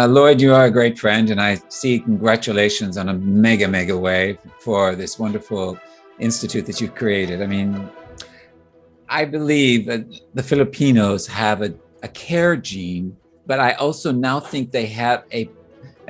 Lloyd, you are a great friend, and I see congratulations on a mega, mega way for this wonderful institute that you've created. I mean, I believe that the Filipinos have a care gene, but I also now think they have a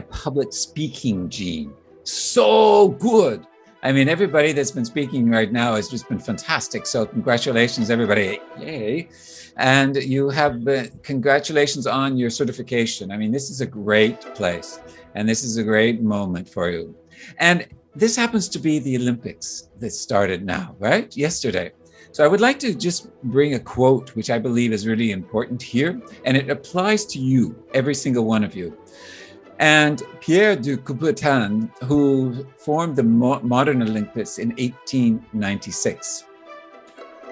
public speaking gene. So good. I mean, everybody that's been speaking right now has just been fantastic. So congratulations, everybody. Yay. And you have congratulations on your certification. I mean, this is a great place and this is a great moment for you. And this happens to be the Olympics that started now, right? Yesterday. So I would like to just bring a quote, which I believe is really important here, and it applies to you, every single one of you. And Pierre de Coubertin, who formed the modern Olympics in 1896.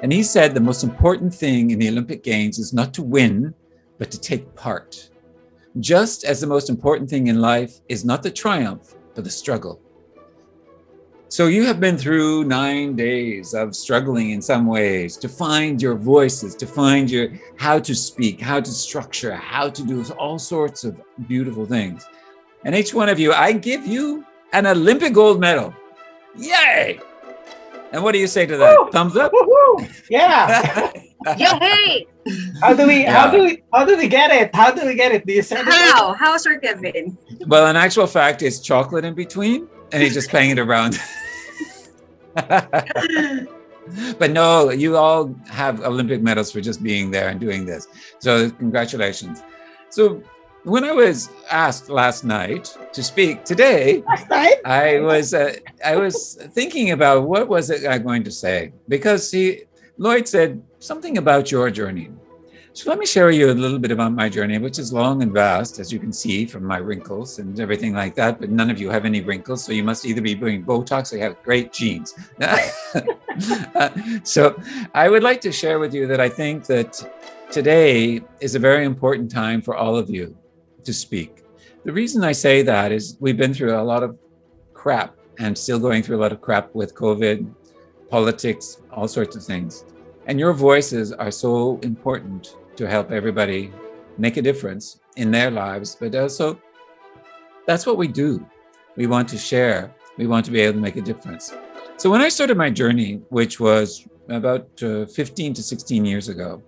And he said the most important thing in the Olympic Games is not to win, but to take part. Just as the most important thing in life is not the triumph, but the struggle. So you have been through 9 days of struggling in some ways to find your voices, to find your how to speak, how to structure, how to do all sorts of beautiful things. And each one of you, I give you an Olympic gold medal. Yay! And what do you say to that? Woo! Thumbs up? Woo-hoo! Yeah. Yay! How do we Yeah. get it? How do we get it? Do you send it? How, Sir Kevin? Well, in actual fact, it's chocolate in between, and he's just playing it around. But no, you all have Olympic medals for just being there and doing this. So congratulations. So when I was asked last night to speak today, Last night? I was thinking about what was it I'm going to say, because Lloyd said something about your journey. So let me share with you a little bit about my journey, which is long and vast, as you can see from my wrinkles and everything like that. But none of you have any wrinkles, so you must either be doing Botox or you have great genes. So I would like to share with you that I think that today is a very important time for all of you to speak. The reason I say that is we've been through a lot of crap and still going through a lot of crap with COVID, politics, all sorts of things. And your voices are so important to help everybody make a difference in their lives, but also that's what we do. We want to share. We want to be able to make a difference. So when I started my journey, which was about 15 to 16 years ago,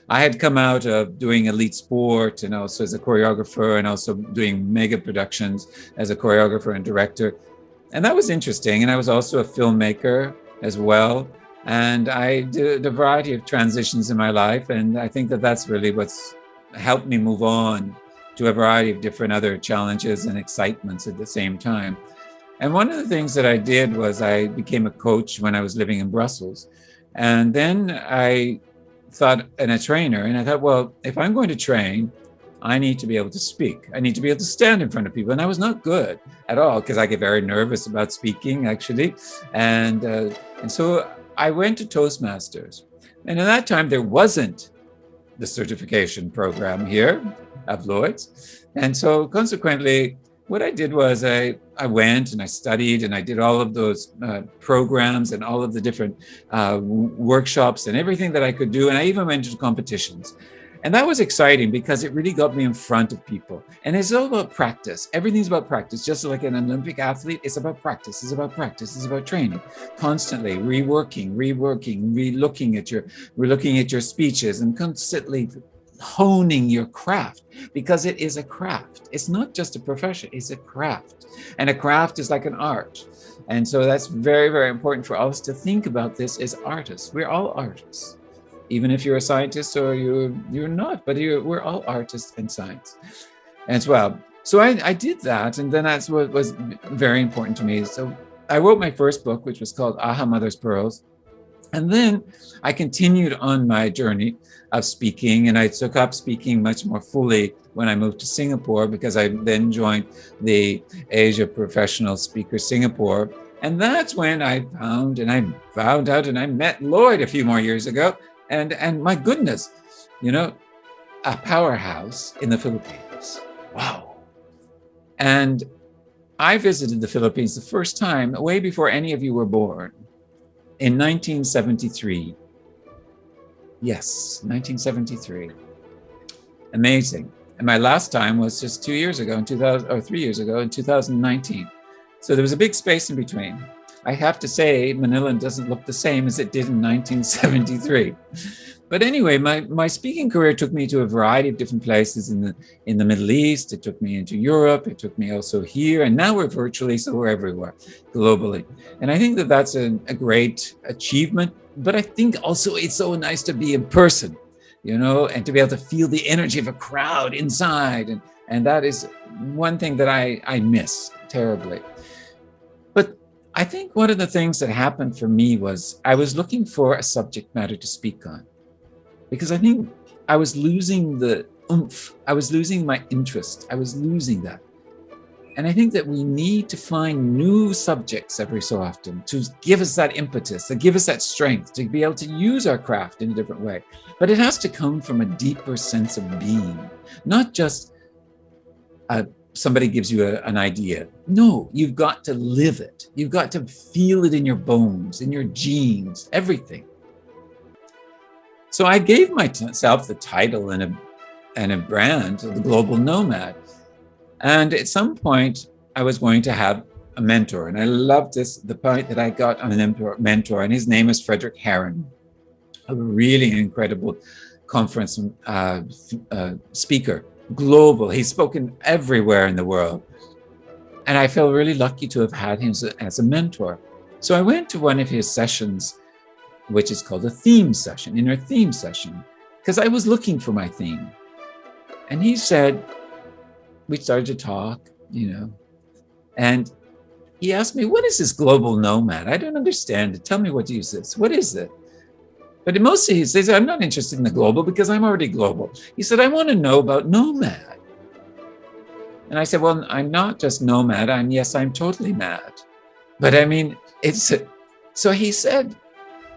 I had come out of doing elite sport and also as a choreographer and also doing mega productions as a choreographer and director. And that was interesting. And I was also a filmmaker as well. And I did a variety of transitions in my life. And I think that that's really what's helped me move on to a variety of different other challenges and excitements at the same time. And one of the things that I did was I became a coach when I was living in Brussels. And then I thought, and a trainer, and I thought, well, if I'm going to train, I need to be able to speak. I need to be able to stand in front of people. And I was not good at all because I get very nervous about speaking, actually. And so I went to Toastmasters. And at that time, there wasn't the certification program here at Lloyd's. And so consequently, what I did was I went and I studied and I did all of those programs and all of the different workshops and everything that I could do. And I even went to competitions. And that was exciting because it really got me in front of people. And it's all about practice. Everything's about practice. Just like an Olympic athlete, it's about practice. It's about practice. It's about training. Constantly reworking, relooking at your speeches and constantly honing your craft, because it is a craft. It's not just a profession, it's a craft. And a craft is like an art. And so that's very, very important for us to think about this as artists. We're all artists. Even if you're a scientist or you're not, but we're all artists in science as well. So I did that, and then that's what was very important to me. So I wrote my first book, which was called Aha Mother's Pearls. And then I continued on my journey of speaking, and I took up speaking much more fully when I moved to Singapore, because I then joined the Asia Professional Speaker Singapore. And that's when I found out and I met Lloyd a few more years ago. And my goodness, a powerhouse in the Philippines. Wow. And I visited the Philippines the first time, way before any of you were born, in 1973. Yes, 1973. Amazing. And my last time was just 2 years ago in 2000, or 3 years ago in 2019. So there was a big space in between. I have to say, Manila doesn't look the same as it did in 1973. But anyway, my speaking career took me to a variety of different places in the Middle East. It took me into Europe. It took me also here. And now we're virtually, so we're everywhere globally. And I think that that's a great achievement. But I think also it's so nice to be in person, you know, and to be able to feel the energy of a crowd inside. And that is one thing that I miss terribly. But I think one of the things that happened for me was I was looking for a subject matter to speak on, because I think I was losing the oomph. I was losing my interest. I was losing that. And I think that we need to find new subjects every so often to give us that impetus, to give us that strength, to be able to use our craft in a different way. But it has to come from a deeper sense of being, not just somebody gives you an idea. No, you've got to live it. You've got to feel it in your bones, in your genes, everything. So I gave myself the title and a brand, the Global Nomad. And at some point, I was going to have a mentor. And I loved the point that I got on a mentor, and his name is Frederick Herron, a really incredible conference speaker, global. He's spoken everywhere in the world. And I felt really lucky to have had him as a mentor. So I went to one of his sessions, which is called a theme session, inner theme session, because I was looking for my theme. And he said, we started to talk, you know, and he asked me, what is this global nomad? I don't understand it. Tell me what is this? What is it? But mostly he says, I'm not interested in the global because I'm already global. He said, I want to know about nomad. And I said, well, I'm not just nomad. I'm totally mad. But I mean, so he said,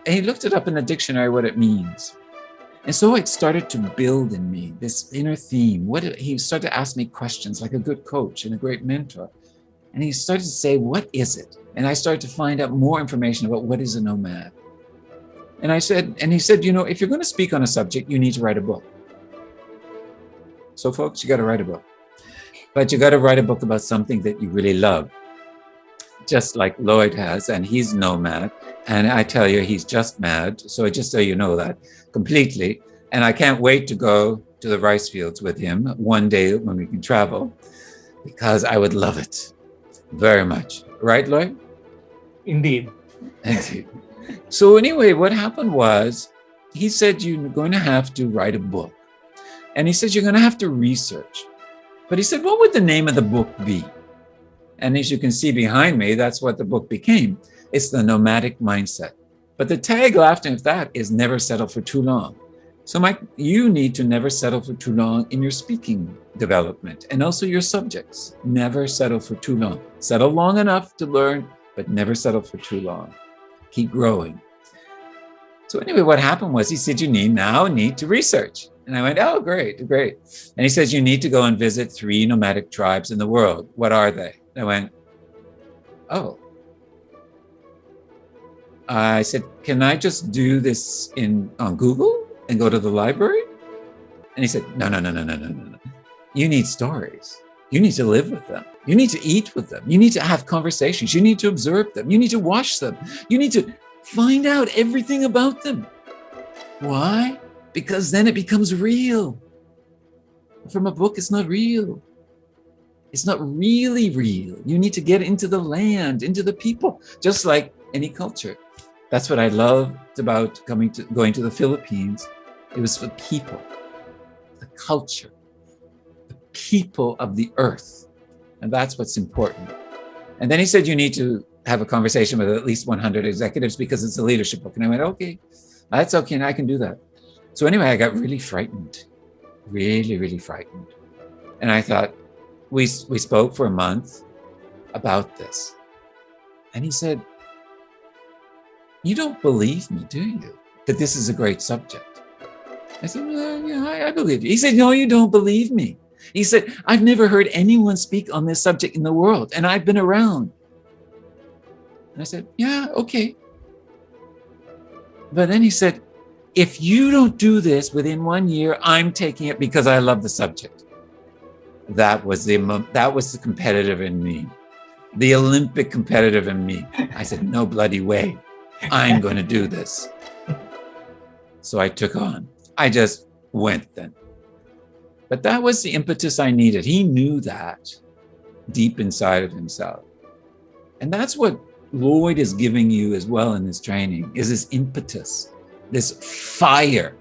and he looked it up in the dictionary, what it means. And so it started to build in me this inner theme. He started to ask me questions like a good coach and a great mentor. And he started to say, what is it? And I started to find out more information about what is a nomad. And he said, you know, if you're going to speak on a subject, you need to write a book. So folks, you got to write a book. But you got to write a book about something that you really love. Just like Lloyd has, and he's nomad. And I tell you, he's just mad. So just so you know that completely. And I can't wait to go to the rice fields with him one day when we can travel, because I would love it very much. Right, Lloyd? Indeed. So anyway, what happened was he said, you're going to have to write a book. And he said, you're going to have to research. But he said, what would the name of the book be? And as you can see behind me, that's what the book became. It's the nomadic mindset. But the tag after that is never settle for too long. So Mike, you need to never settle for too long in your speaking development and also your subjects. Never settle for too long. Settle long enough to learn, but never settle for too long. Keep growing. So anyway, what happened was he said, you need to research. And I went, oh, great. And he says, you need to go and visit 3 nomadic tribes in the world. What are they? I went, oh. I said, can I just do this on Google and go to the library? And he said, no. You need stories. You need to live with them. You need to eat with them. You need to have conversations. You need to observe them. You need to watch them. You need to find out everything about them. Why? Because then it becomes real. From a book, it's not real. It's not really real. You need to get into the land, into the people, just like any culture. That's what I loved about going to the Philippines. It was the people, the culture, the people of the earth. And that's what's important. And then he said, you need to have a conversation with at least 100 executives because it's a leadership book. And I went, okay, that's okay. And I can do that. So anyway, I got really frightened, really frightened. And I thought, we spoke for a month about this. And he said, you don't believe me, do you? That this is a great subject. I said, well, yeah, I believe you. He said, no, you don't believe me. He said, I've never heard anyone speak on this subject in the world, and I've been around. And I said, yeah, okay. But then he said, if you don't do this within 1 year, I'm taking it because I love the subject. that was the competitive in me, the Olympic competitive in me. I said, no bloody way, I'm going to do this. So I took on. I just went then. But that was the impetus I needed. He knew that deep inside of himself. And that's what Lloyd is giving you as well in this training, is this impetus, this fire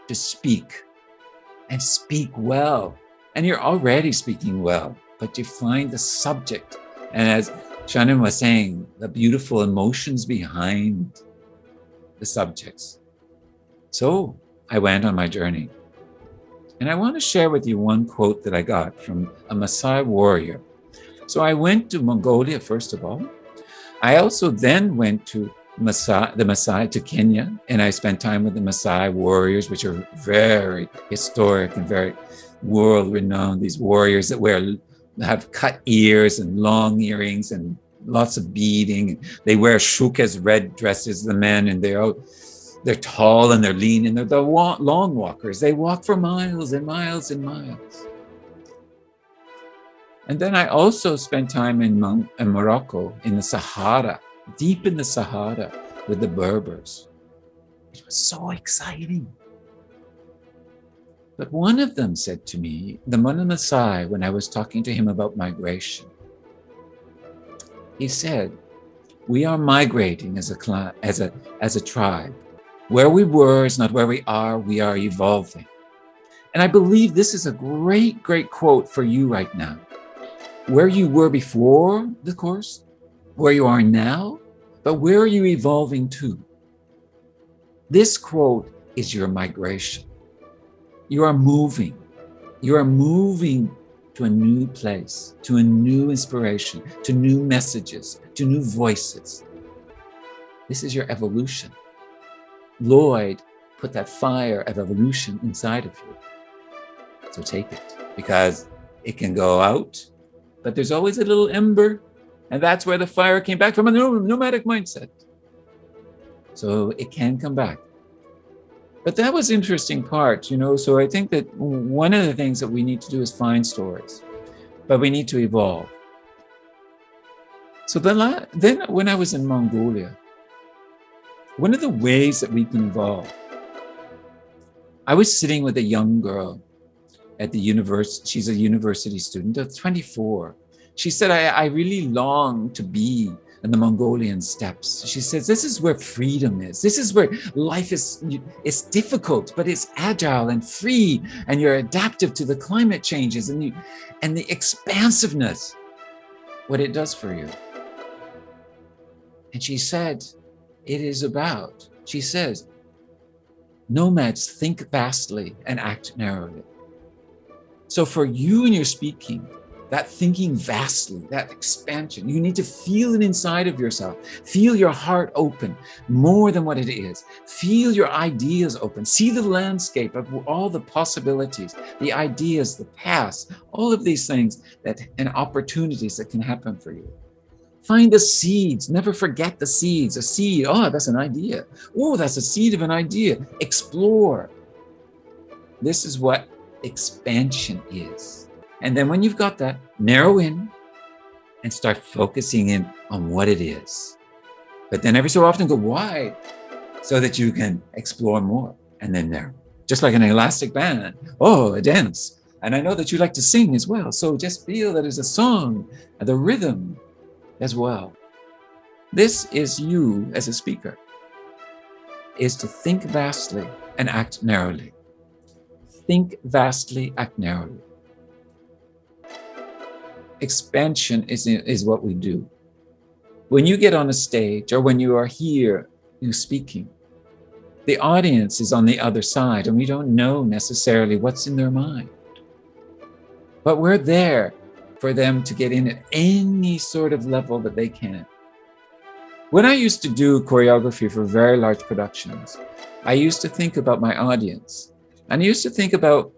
to speak and speak well. And you're already speaking well, but you find the subject. And as Shannon was saying, the beautiful emotions behind the subjects. So I went on my journey. And I want to share with you one quote that I got from a Maasai warrior. So I went to Mongolia, first of all. I also then went to the Maasai, to Kenya, and I spent time with the Maasai warriors, which are very historic and very world-renowned. These warriors that have cut ears and long earrings and lots of beading. They wear shukas, red dresses, the men, and they're tall and they're lean and they're the long walkers. They walk for miles and miles and miles. And then I also spent time in Morocco, in the Sahara, deep in the Sahara with the Berbers. It was so exciting. But one of them said to me, the Mana Maasai, when I was talking to him about migration, he said, we are migrating as a tribe. Where we were is not where we are evolving. And I believe this is a great, great quote for you right now. Where you were before the course, where you are now, but where are you evolving to? This quote is your migration. You are moving. You are moving to a new place, to a new inspiration, to new messages, to new voices. This is your evolution. Lloyd put that fire of evolution inside of you. So take it, because it can go out, but there's always a little ember, and that's where the fire came back from, a nomadic mindset. So it can come back. But that was the interesting part, so I think that one of the things that we need to do is find stories, but we need to evolve. So then when I was in Mongolia, one of the ways that we can evolve, I was sitting with a young girl at the university. She's a university student, 24. She said, I really long to be in the Mongolian steppes. She says, this is where freedom is. This is where life is difficult, but it's agile and free, and you're adaptive to the climate changes and the expansiveness, what it does for you. And she said, she says, nomads think vastly and act narrowly. So for you in your speaking, that thinking vastly, that expansion, you need to feel it inside of yourself. Feel your heart open more than what it is. Feel your ideas open. See the landscape of all the possibilities, the ideas, the past, all of these things and opportunities that can happen for you. Find the seeds. Never forget the seeds. A seed, that's an idea. Oh, that's a seed of an idea. Explore. This is what expansion is. And then when you've got that, narrow in and start focusing in on what it is. But then every so often go wide so that you can explore more, and then narrow. Just like an elastic band. A dance. And I know that you like to sing as well. So just feel that it's a song, the rhythm as well. This is you as a speaker, is to think vastly and act narrowly. Think vastly, act narrowly. Expansion is what we do. When you get on a stage or when you are here, you're speaking, the audience is on the other side and we don't know necessarily what's in their mind. But we're there for them to get in at any sort of level that they can. When I used to do choreography for very large productions, I used to think about my audience. And I used to think about,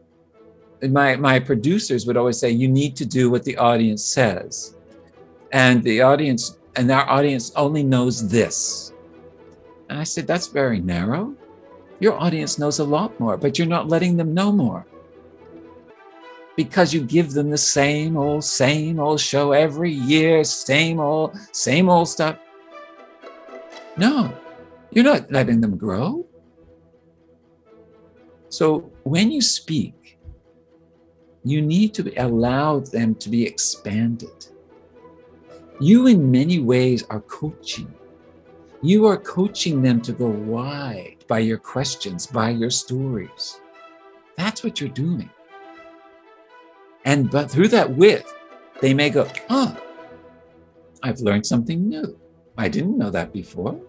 my producers would always say, you need to do what the audience says. And our audience only knows this. And I said, that's very narrow. Your audience knows a lot more, but you're not letting them know more. because you give them the same old show every year, same old stuff. No, you're not letting them grow. So when you speak, you need to allow them to be expanded. You, in many ways, are coaching. You are coaching them to go wide by your questions, by your stories. That's what you're doing. But through that width, they may go, oh, I've learned something new. I didn't know that before.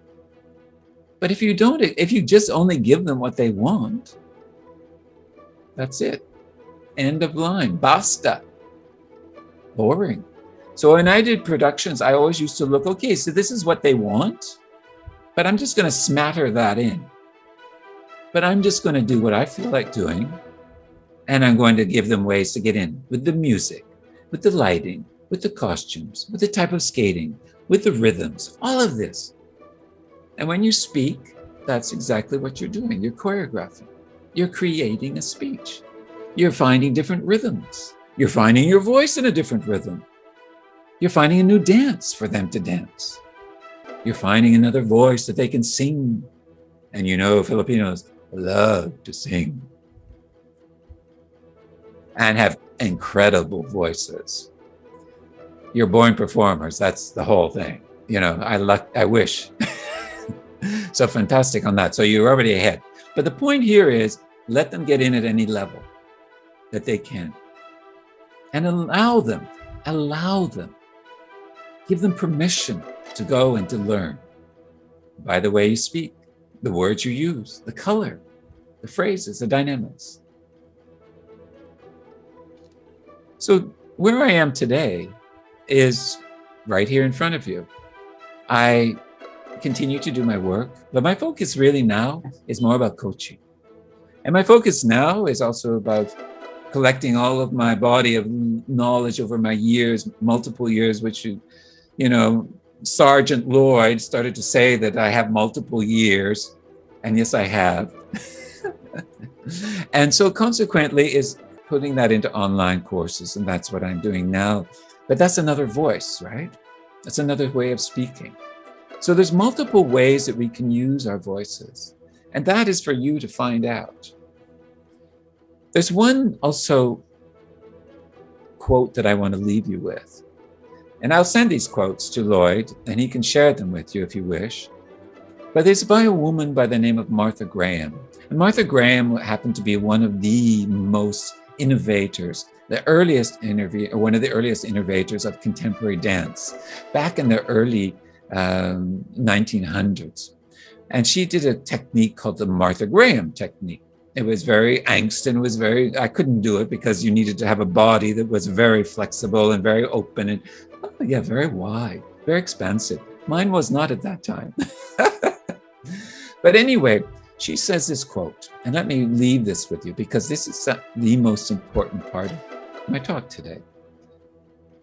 But if you just only give them what they want, that's it. End of line. Basta. Boring. So when I did productions, I always used to look, okay, so this is what they want, but I'm just going to smatter that in. But I'm just going to do what I feel like doing. And I'm going to give them ways to get in with the music, with the lighting, with the costumes, with the type of skating, with the rhythms, all of this. And when you speak, that's exactly what you're doing. You're choreographing. You're creating a speech. You're finding different rhythms. You're finding your voice in a different rhythm. You're finding a new dance for them to dance. You're finding another voice that they can sing. And you know, Filipinos love to sing and have incredible voices. You're born performers. That's the whole thing. You know, I wish. So fantastic on that. So you're already ahead. But the point here is, let them get in at any level that they can. And allow them. Give them permission to go and to learn. By the way you speak, the words you use, the color, the phrases, the dynamics. So where I am today is right here in front of you. I continue to do my work, but my focus really now is more about coaching. And my focus now is also about collecting all of my body of knowledge over my years, multiple years, which, you know, Sergeant Lloyd started to say that I have multiple years. And yes, I have. And so consequently is putting that into online courses. And that's what I'm doing now. But that's another voice, right? That's another way of speaking. So there's multiple ways that we can use our voices. And that is for you to find out. There's one also quote that I want to leave you with. And I'll send these quotes to Lloyd, and he can share them with you if you wish. But it's by a woman by the name of Martha Graham. And Martha Graham happened to be one of the most innovators, one of the earliest innovators of contemporary dance back in the early 1900s. And she did a technique called the Martha Graham technique. It was very angst and I couldn't do it because you needed to have a body that was very flexible and very open and very wide, very expansive. Mine was not at that time. But anyway, she says this quote, and let me leave this with you because this is the most important part of my talk today.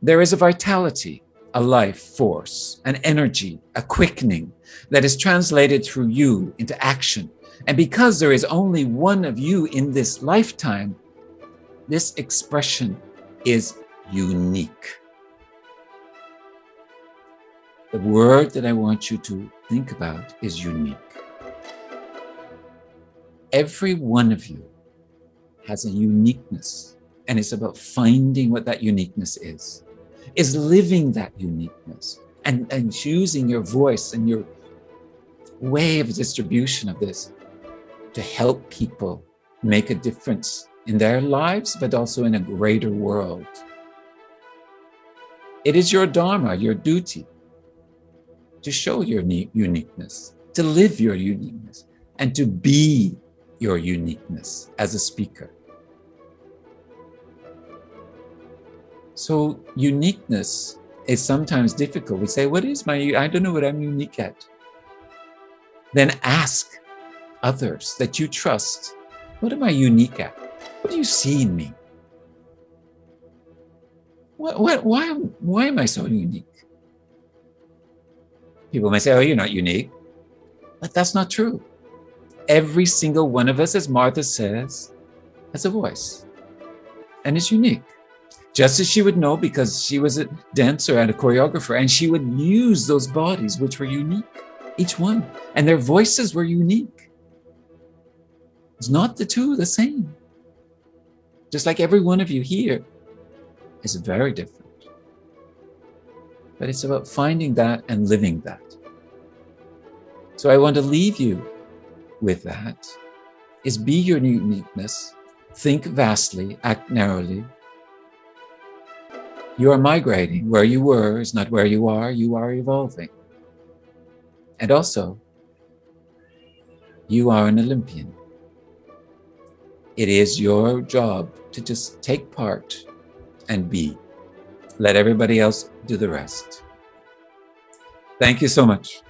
There is a vitality, a life force, an energy, a quickening that is translated through you into action. And because there is only one of you in this lifetime, this expression is unique. The word that I want you to think about is unique. Every one of you has a uniqueness, and it's about finding what that uniqueness is living that uniqueness and choosing your voice and your way of distribution of this to help people make a difference in their lives, but also in a greater world. It is your dharma, your duty, to show your uniqueness, to live your uniqueness, and to be your uniqueness as a speaker. So uniqueness is sometimes difficult. We say, I don't know what I'm unique at. Then ask others that you trust, what am I unique at? What do you see in me? Why am I so unique? People may say, oh, you're not unique. But that's not true. Every single one of us, as Martha says, has a voice. and is unique. Just as she would know because she was a dancer and a choreographer, and she would use those bodies which were unique, each one, and their voices were unique. It's not the two the same. Just like every one of you here is very different. But it's about finding that and living that. So I want to leave you with that, is be your uniqueness, think vastly, act narrowly. You are migrating. Where you were is not where you are evolving. And also, you are an Olympian. It is your job to just take part and be. Let everybody else do the rest. Thank you so much.